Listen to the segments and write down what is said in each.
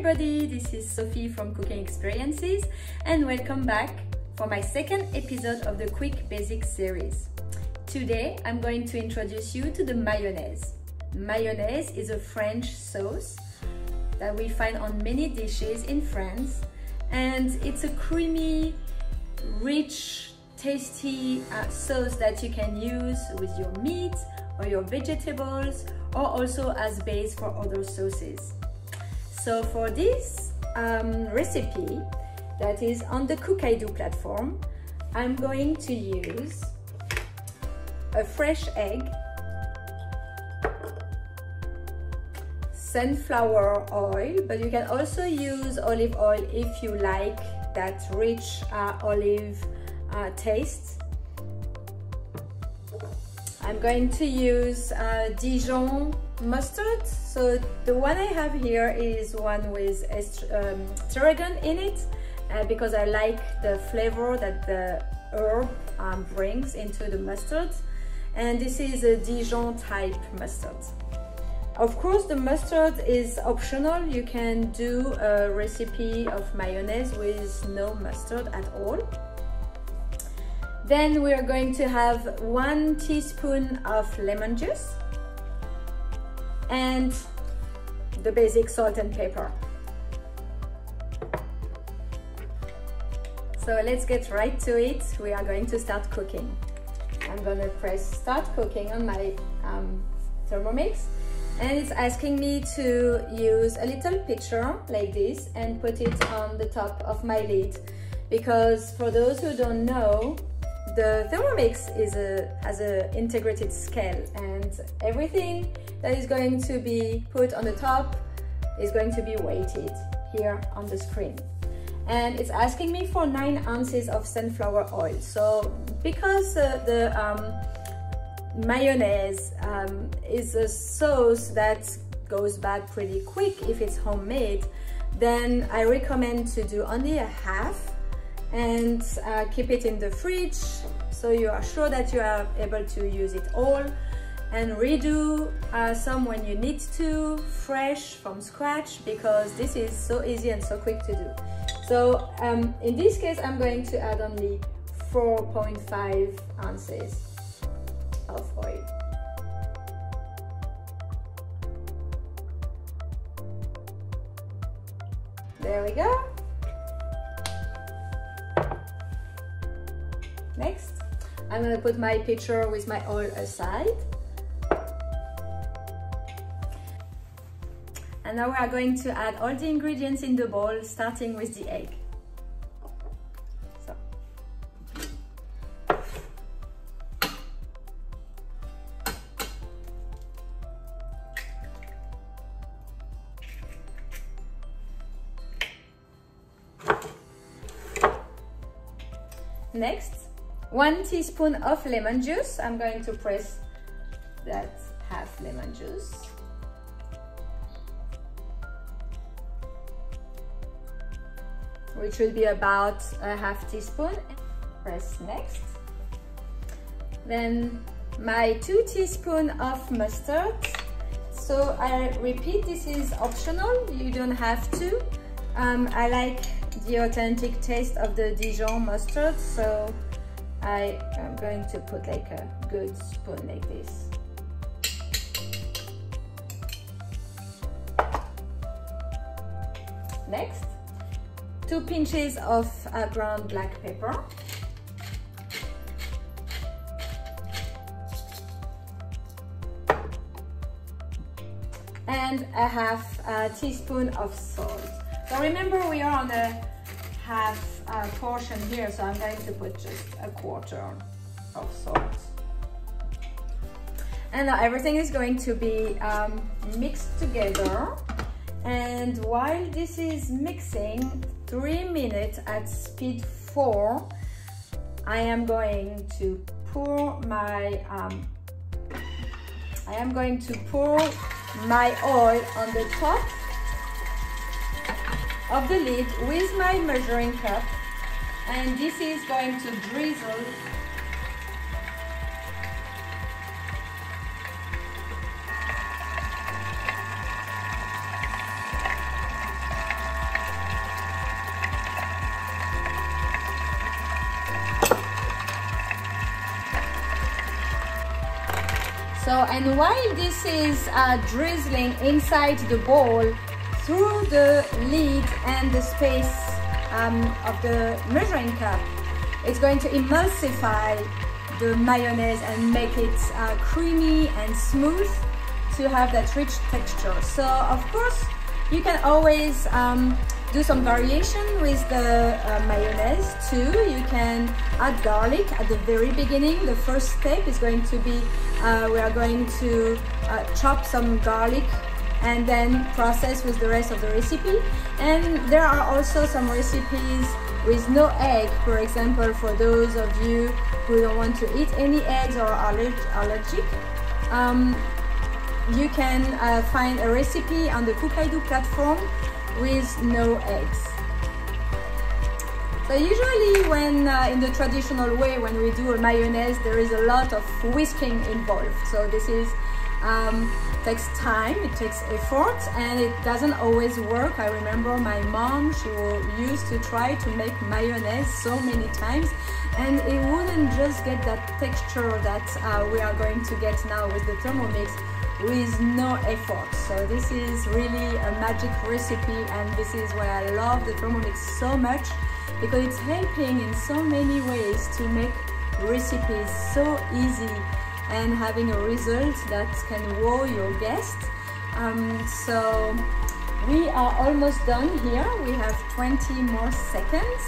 everybody, this is Sophie from Cooking Experiences and welcome back for my second episode of the Quick Basics series. Today I'm going to introduce you to the mayonnaise. Mayonnaise is a French sauce that we find on many dishes in France, and it's a creamy, rich, tasty sauce that you can use with your meat or your vegetables, or also as base for other sauces. So for this recipe that is on the Cook I Do platform, I'm going to use a fresh egg, sunflower oil, but you can also use olive oil if you like that rich olive taste. I'm going to use Dijon mustard. So the one I have here is one with tarragon in it because I like the flavor that the herb brings into the mustard. And this is a Dijon type mustard. Of course, the mustard is optional. You can do a recipe of mayonnaise with no mustard at all. Then we are going to have 1 teaspoon of lemon juice and the basic salt and pepper. So let's get right to it. We are going to start cooking. I'm gonna press start cooking on my Thermomix, and it's asking me to use a little pitcher like this and put it on the top of my lid, because for those who don't know, the Thermomix has an integrated scale, and everything that is going to be put on the top is going to be weighted here on the screen. And it's asking me for 9 ounces of sunflower oil. So because the mayonnaise is a sauce that goes bad pretty quick if it's homemade, then I recommend to do only a half and keep it in the fridge so you are sure that you are able to use it all, and redo some when you need to, fresh from scratch, because this is so easy and so quick to do. So in this case I'm going to add only 4.5 ounces of oil. There we go. Next, I'm going to put my pitcher with my oil aside. And now we are going to add all the ingredients in the bowl, starting with the egg. So. Next, 1 teaspoon of lemon juice. I'm going to press that half lemon juice. Which will be about a half teaspoon. Press next. Then my 2 teaspoons of mustard. So I repeat, this is optional, you don't have to. I like the authentic taste of the Dijon mustard, so I am going to put like a good spoon like this. Next, 2 pinches of ground black pepper. And a half teaspoon of salt. So remember, we are on a half portion here, so I'm going to put just a quarter of salt. And now everything is going to be mixed together. And while this is mixing, 3 minutes at speed 4, I am going to pour my oil on the top of the lid with my measuring cup, and this is going to drizzle So, and while this is drizzling inside the bowl through the lid and the space of the measuring cup, it's going to emulsify the mayonnaise and make it creamy and smooth to have that rich texture. So of course you can always do some variation with the mayonnaise too. You can add garlic at the very beginning. The first step is going to be we are going to chop some garlic and then process with the rest of the recipe. And there are also some recipes with no egg, for example, for those of you who don't want to eat any eggs or are allergic. You can find a recipe on the Cookidoo platform with no eggs. So usually when in the traditional way, when we do a mayonnaise, there is a lot of whisking involved. So this is takes time, it takes effort, and it doesn't always work. I remember my mom, she used to try to make mayonnaise so many times, and it wouldn't just get that texture that we are going to get now with the Thermomix with no effort. So this is really a magic recipe, and this is why I love the Thermomix so much, because it's helping in so many ways to make recipes so easy and having a result that can wow your guests. So we are almost done here. We have 20 more seconds,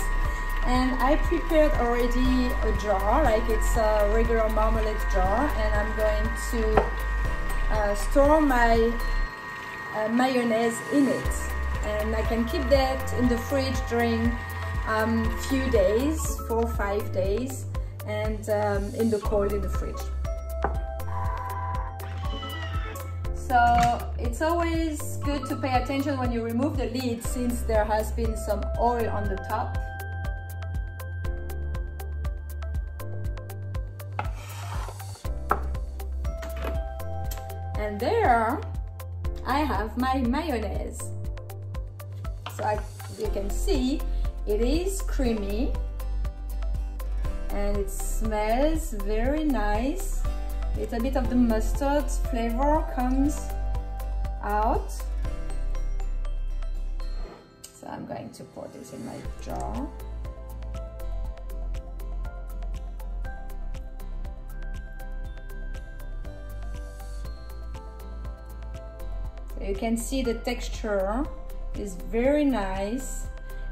and I prepared already a jar, like it's a regular marmalade jar, and I'm going to store my mayonnaise in it, and I can keep that in the fridge during few days, 4 or 5 days, and in the cold in the fridge. So it's always good to pay attention when you remove the lid, since there has been some oil on the top. And there I have my mayonnaise. So you can see it is creamy and it smells very nice. A little bit of the mustard flavor comes out. So I'm going to pour this in my jar. So you can see the texture is very nice.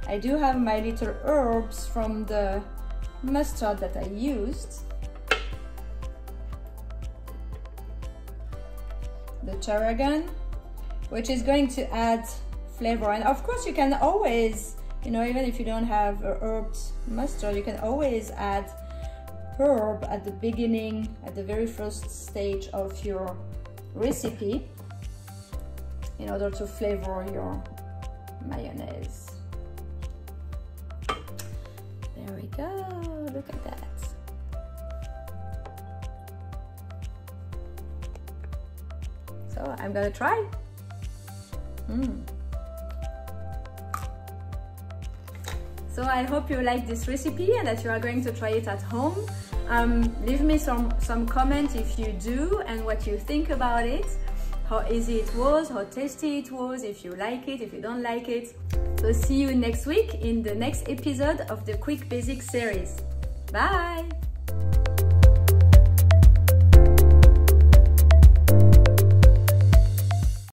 I do have my little herbs from the mustard that I used. The tarragon, which is going to add flavor. And of course you can always, you know, even if you don't have a herbed mustard, you can always add herb at the beginning, at the very first stage of your recipe, in order to flavor your mayonnaise. There we go, look at that. So I'm gonna try. So I hope you like this recipe and that you are going to try it at home. Leave me some comments if you do and what you think about it, how easy it was, how tasty it was, if you like it, if you don't like it. So see you next week in the next episode of the Quick Basics series. Bye!